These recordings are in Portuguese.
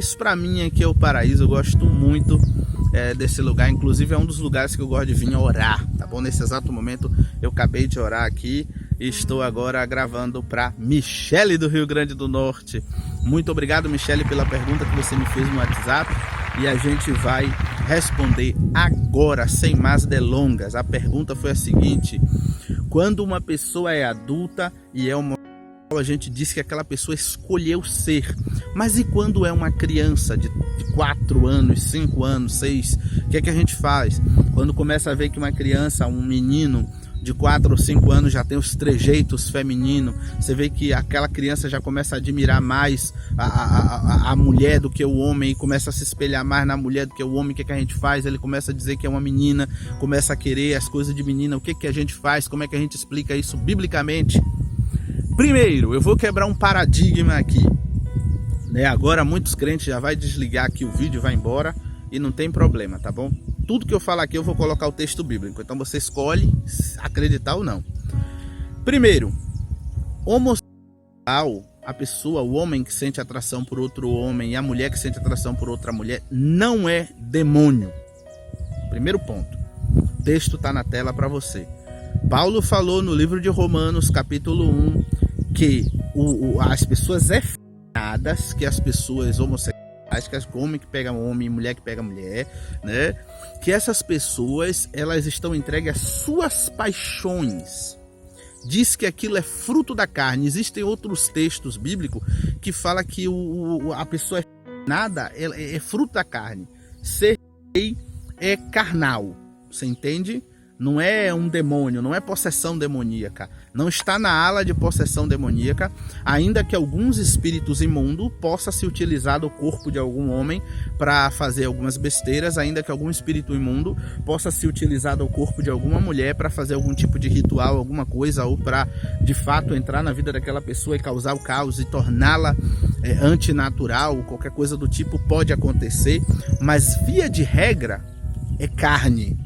Isso para mim aqui é o paraíso, eu gosto muito desse lugar, inclusive é um dos lugares que eu gosto de vir orar, tá bom? Nesse exato momento eu acabei de orar aqui e estou agora gravando para Michele do Rio Grande do Norte. Muito obrigado, Michele, pela pergunta que você me fez no WhatsApp e a gente vai responder agora, sem mais delongas. A pergunta foi a seguinte: quando uma pessoa é adulta e é uma... a gente diz que aquela pessoa escolheu ser, mas e quando é uma criança de 4 anos, 5 anos, 6, o que é que a gente faz? Quando começa a ver que uma criança, um menino de 4 ou 5 anos já tem os trejeitos femininos, você vê que aquela criança já começa a admirar mais a mulher do que o homem, e começa a se espelhar mais na mulher do que o homem. O que é que a gente faz? Ele começa a dizer que é uma menina, começa a querer as coisas de menina. O que é que a gente faz? Como é que a gente explica isso biblicamente? Primeiro, eu vou quebrar um paradigma aqui, né? Agora muitos crentes já vai desligar aqui o vídeo, vai embora e não tem problema, tá bom? Tudo que eu falar aqui eu vou colocar o texto bíblico, então você escolhe acreditar ou não. Primeiro, homossexual, a pessoa, o homem que sente atração por outro homem e a mulher que sente atração por outra mulher, não é demônio. Primeiro ponto, o texto está na tela para você. Paulo falou no livro de Romanos, capítulo 1, que as pessoas efeminadas, que as pessoas homossexuais, que as homem que pega homem, mulher que pega mulher, né? Que essas pessoas, elas estão entregues às suas paixões. Diz que aquilo é fruto da carne. Existem outros textos bíblicos que falam que a pessoa efeminada é fruto da carne. Ser gay é carnal, você entende? Não é um demônio, não é possessão demoníaca. Não está na ala de possessão demoníaca, ainda que alguns espíritos imundos possam se utilizar do corpo de algum homem para fazer algumas besteiras, ainda que algum espírito imundo possa se utilizar do corpo de alguma mulher para fazer algum tipo de ritual, alguma coisa, ou para de fato entrar na vida daquela pessoa e causar o caos e torná-la antinatural, qualquer coisa do tipo pode acontecer, mas via de regra é carne.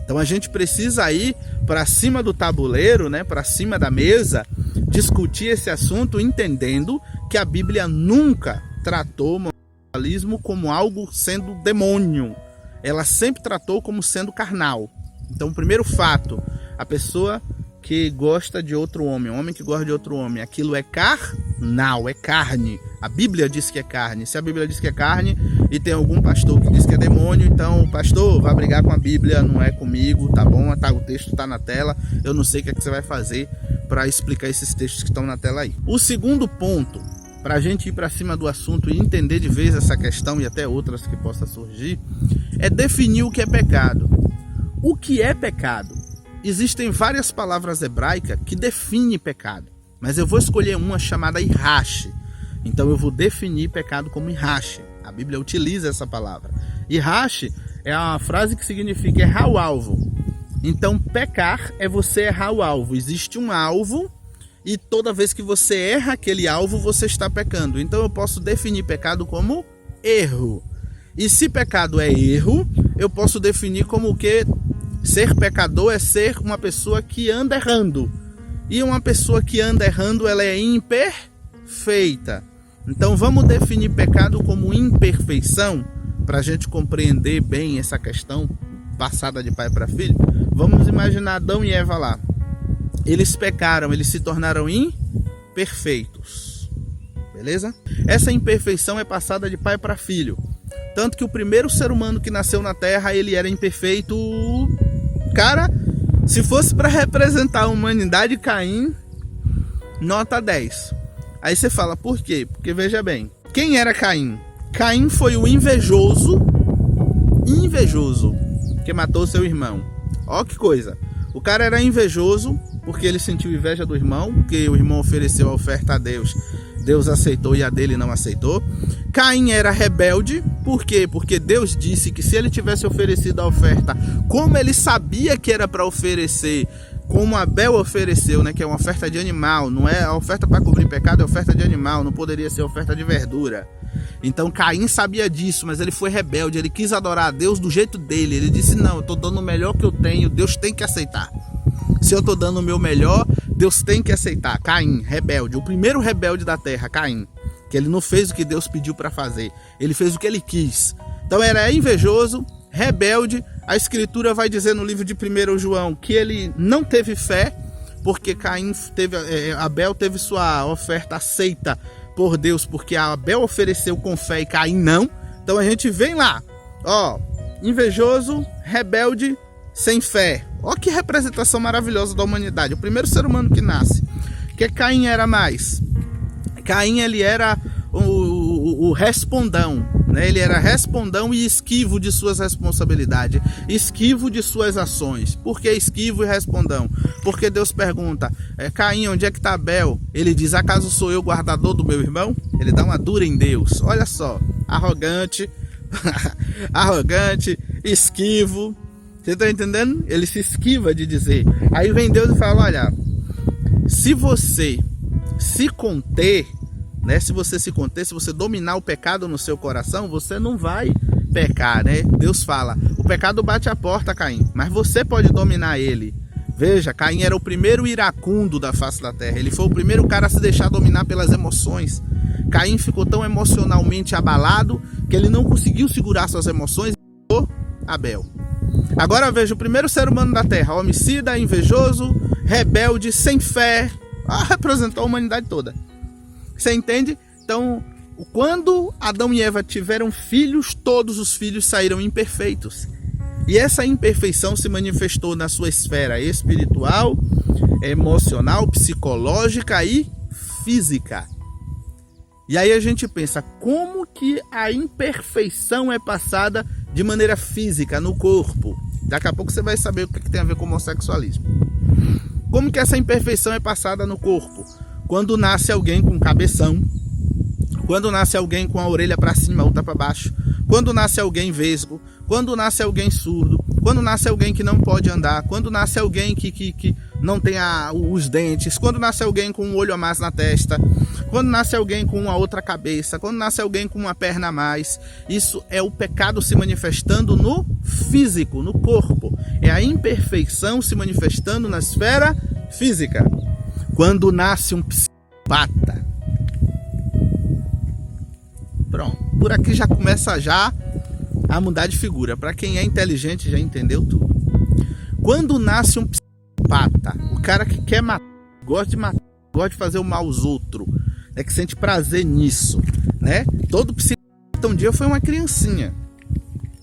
Então a gente precisa ir para cima do tabuleiro, né, para cima da mesa, discutir esse assunto, entendendo que a Bíblia nunca tratou o homossexualismo como algo sendo demônio. Ela sempre tratou como sendo carnal. Então, primeiro fato, a pessoa que gosta de outro homem, um homem que gosta de outro homem, aquilo é carnal, é carne. A Bíblia diz que é carne. Se a Bíblia diz que é carne e tem algum pastor que diz que é demônio, então, pastor, vai brigar com a Bíblia, não é comigo, tá bom? Tá, o texto tá na tela, eu não sei o que é que você vai fazer para explicar esses textos que estão na tela aí. O segundo ponto, para a gente ir para cima do assunto e entender de vez essa questão e até outras que possam surgir, é definir o que é pecado. O que é pecado? Existem várias palavras hebraicas que definem pecado, mas eu vou escolher uma chamada irache. Então eu vou definir pecado como irache. A Bíblia utiliza essa palavra. Irache é uma frase que significa errar o alvo. Então pecar é você errar o alvo. Existe um alvo e toda vez que você erra aquele alvo, você está pecando. Então eu posso definir pecado como erro. E se pecado é erro, eu posso definir como o que? Ser pecador é ser uma pessoa que anda errando. E uma pessoa que anda errando, ela é imperfeita. Então vamos definir pecado como imperfeição, para a gente compreender bem essa questão passada de pai para filho. Vamos imaginar Adão e Eva lá. Eles pecaram, eles se tornaram imperfeitos. Beleza? Essa imperfeição é passada de pai para filho. Tanto que o primeiro ser humano que nasceu na Terra, ele era imperfeito. Cara, se fosse para representar a humanidade, Caim, nota 10. Aí você fala, por quê? Porque veja bem, quem era Caim? Caim foi o invejoso, que matou seu irmão. Ó que coisa. O cara era invejoso porque ele sentiu inveja do irmão, porque o irmão ofereceu a oferta a Deus. Deus aceitou e a dele não aceitou. Caim era rebelde, por quê? Porque Deus disse que se ele tivesse oferecido a oferta, como ele sabia que era para oferecer, como Abel ofereceu, né, que é uma oferta de animal, não é a oferta para cobrir pecado, é oferta de animal, não poderia ser oferta de verdura. Então Caim sabia disso, mas ele foi rebelde, ele quis adorar a Deus do jeito dele. Ele disse, não, eu estou dando o melhor que eu tenho, Deus tem que aceitar. Se eu estou dando o meu melhor, Deus tem que aceitar. Caim, rebelde, o primeiro rebelde da terra, Caim. que ele não fez o que Deus pediu para fazer, ele fez o que ele quis. Então era invejoso, rebelde. A escritura vai dizer no livro de 1 João que ele não teve fé, porque Abel teve sua oferta aceita por Deus, porque Abel ofereceu com fé e Caim não. Então a gente vem lá, ó, invejoso, rebelde, sem fé. Ó que representação maravilhosa da humanidade. O primeiro ser humano que nasce. O que Caim era mais? Caim, ele era o respondão, né? Ele era respondão e esquivo de suas responsabilidades, esquivo de suas ações. Por que esquivo e respondão? Porque Deus pergunta, Caim, onde é que está Abel? Ele diz, acaso sou eu guardador do meu irmão? Ele dá uma dura em Deus. Olha só, arrogante, arrogante, esquivo. Você está entendendo? Ele se esquiva de dizer. Aí vem Deus e fala, olha, se você se conter, né? Se você se conter, se você dominar o pecado no seu coração, você não vai pecar, né? Deus fala, o pecado bate a porta, Caim, mas você pode dominar ele. Veja, Caim era o primeiro iracundo da face da terra. Ele foi o primeiro cara a se deixar dominar pelas emoções. Caim ficou tão emocionalmente abalado que ele não conseguiu segurar suas emoções e matou Abel. Agora veja, o primeiro ser humano da terra, homicida, invejoso, rebelde, sem fé, representou a humanidade toda. Você entende? Então, quando Adão e Eva tiveram filhos, todos os filhos saíram imperfeitos. E essa imperfeição se manifestou na sua esfera espiritual, emocional, psicológica e física. E aí a gente pensa, como que a imperfeição é passada de maneira física no corpo? Daqui a pouco você vai saber o que tem a ver com homossexualismo. Como que essa imperfeição é passada no corpo? Quando nasce alguém com cabeção, quando nasce alguém com a orelha para cima, outra para baixo, quando nasce alguém vesgo, quando nasce alguém surdo, quando nasce alguém que não pode andar, quando nasce alguém que não tem os dentes, quando nasce alguém com um olho a mais na testa, quando nasce alguém com uma outra cabeça, quando nasce alguém com uma perna a mais, isso é o pecado se manifestando no físico, no corpo. É a imperfeição se manifestando na esfera física. Quando nasce um psicopata, pronto, por aqui já começa já a mudar de figura. Para quem é inteligente já entendeu tudo. Quando nasce um psicopata, o cara que quer matar, gosta de matar, gosta de fazer o mal aos outros, que sente prazer nisso, né? Todo psicopata um dia foi uma criancinha,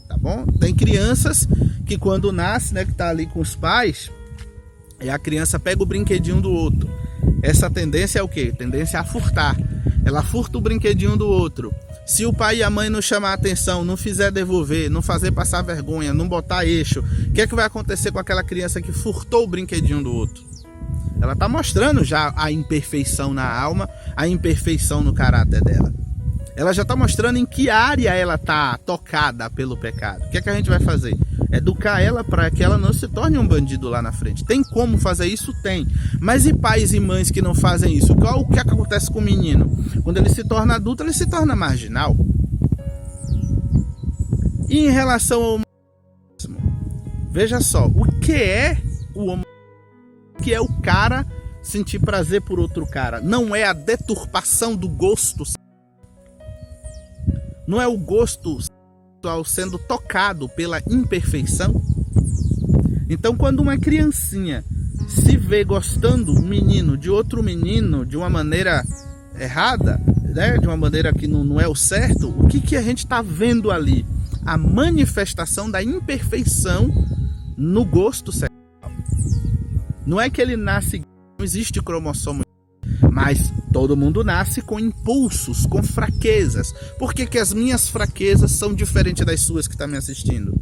tá bom? Tem crianças que quando nasce, né, que tá ali com os pais, e a criança pega o brinquedinho do outro. Essa tendência é o quê? Tendência a furtar. Ela furta o brinquedinho do outro. Se o pai e a mãe não chamar a atenção, não fizer devolver, não fazer passar vergonha, não botar eixo, o que é que vai acontecer com aquela criança que furtou o brinquedinho do outro? Ela está mostrando já a imperfeição na alma, a imperfeição no caráter dela. Ela já está mostrando em que área ela está tocada pelo pecado. O que é que a gente vai fazer? Educar ela para que ela não se torne um bandido lá na frente. Tem como fazer isso? Tem. Mas e pais e mães que não fazem isso? O que é que acontece com o menino? Quando ele se torna adulto, ele se torna marginal. E em relação ao homossexualismo, veja só, o que é o homossexualismo? O que é o cara sentir prazer por outro cara? Não é a deturpação do gosto. Não é o gosto sexual sendo tocado pela imperfeição? Então, quando uma criancinha se vê gostando um menino de outro menino de uma maneira errada, né, de uma maneira que não é o certo, o que a gente está vendo ali? A manifestação da imperfeição no gosto sexual. Não é que ele nasce, não existe cromossomo, mas todo mundo nasce com impulsos, com fraquezas. Por que as minhas fraquezas são diferentes das suas que está me assistindo?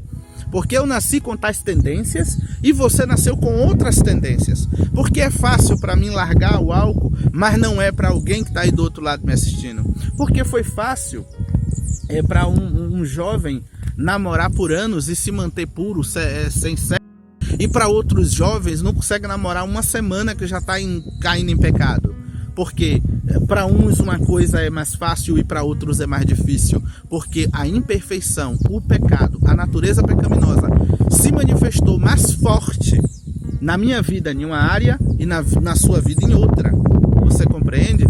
Porque eu nasci com tais tendências e você nasceu com outras tendências. Porque é fácil para mim largar o álcool, mas não é para alguém que está aí do outro lado me assistindo. Porque foi fácil para um jovem namorar por anos e se manter puro, sem sexo. E para outros jovens não consegue namorar uma semana que já está caindo em pecado. Porque para uns uma coisa é mais fácil e para outros é mais difícil. Porque a imperfeição, o pecado, a natureza pecaminosa se manifestou mais forte na minha vida em uma área e na sua vida em outra. Você compreende?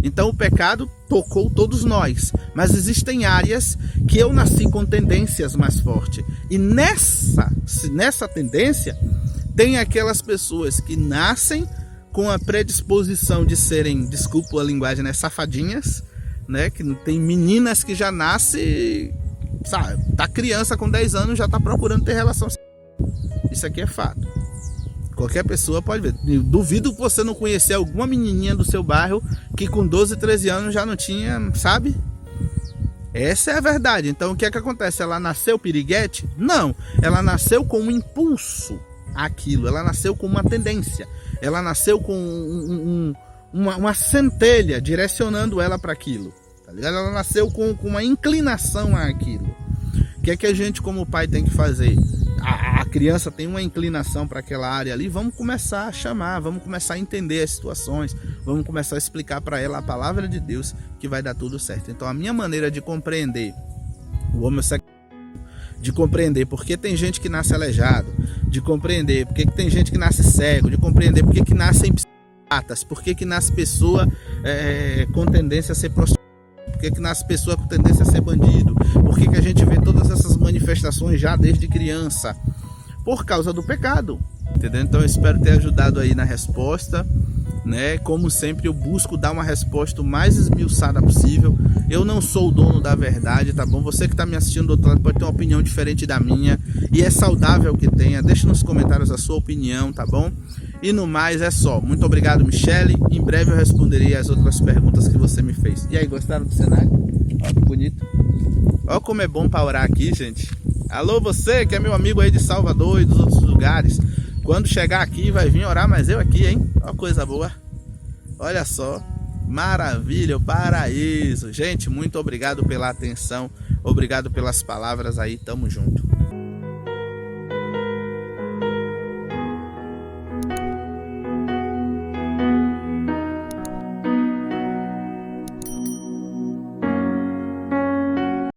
Então o pecado tocou todos nós, mas existem áreas que eu nasci com tendências mais fortes. E nessa tendência, tem aquelas pessoas que nascem com a predisposição de serem, desculpa a linguagem, né, safadinhas, né? Que tem meninas que já nascem, sabe, tá criança com 10 anos já tá procurando ter relação. Isso aqui é fato. Qualquer pessoa pode ver. Eu duvido que você não conhecer alguma menininha do seu bairro que com 12, 13 anos já não tinha, sabe? Essa é a verdade. Então o que é que acontece? Ela nasceu piriguete? Não. Ela nasceu com um impulso àquilo. Ela nasceu com uma tendência. Ela nasceu com uma centelha direcionando ela para aquilo. Tá ligado? Ela nasceu com uma inclinação àquilo. O que é que a gente como pai tem que fazer? A criança tem uma inclinação para aquela área ali, vamos começar a chamar, vamos começar a entender as situações, vamos começar a explicar para ela a palavra de Deus, que vai dar tudo certo. Então a minha maneira de compreender o homossexual, de compreender porque tem gente que nasce aleijado, de compreender porque tem gente que nasce cego, de compreender porque que nascem psicopatas, porque que nasce pessoa com tendência a ser prostituta, porque que nasce pessoa com tendência a ser bandido, porque que a gente vê todas essas manifestações já desde criança, por causa do pecado, entendeu? Então eu espero ter ajudado aí na resposta, né? Como sempre eu busco dar uma resposta o mais esmiuçada possível. Eu não sou o dono da verdade, tá bom? Você que está me assistindo do outro lado pode ter uma opinião diferente da minha, e é saudável que tenha. Deixe nos comentários a sua opinião, tá bom? E no mais é só. Muito obrigado, Michele. Em breve eu responderei as outras perguntas que você me fez. E aí, gostaram do cenário? Olha que bonito. Olha como é bom para orar aqui, gente. Alô, você que é meu amigo aí de Salvador e dos outros lugares. Quando chegar aqui vai vir orar, mas eu aqui, hein? Olha coisa boa. Olha só. Maravilha, o paraíso. Gente, muito obrigado pela atenção. Obrigado pelas palavras aí. Tamo junto.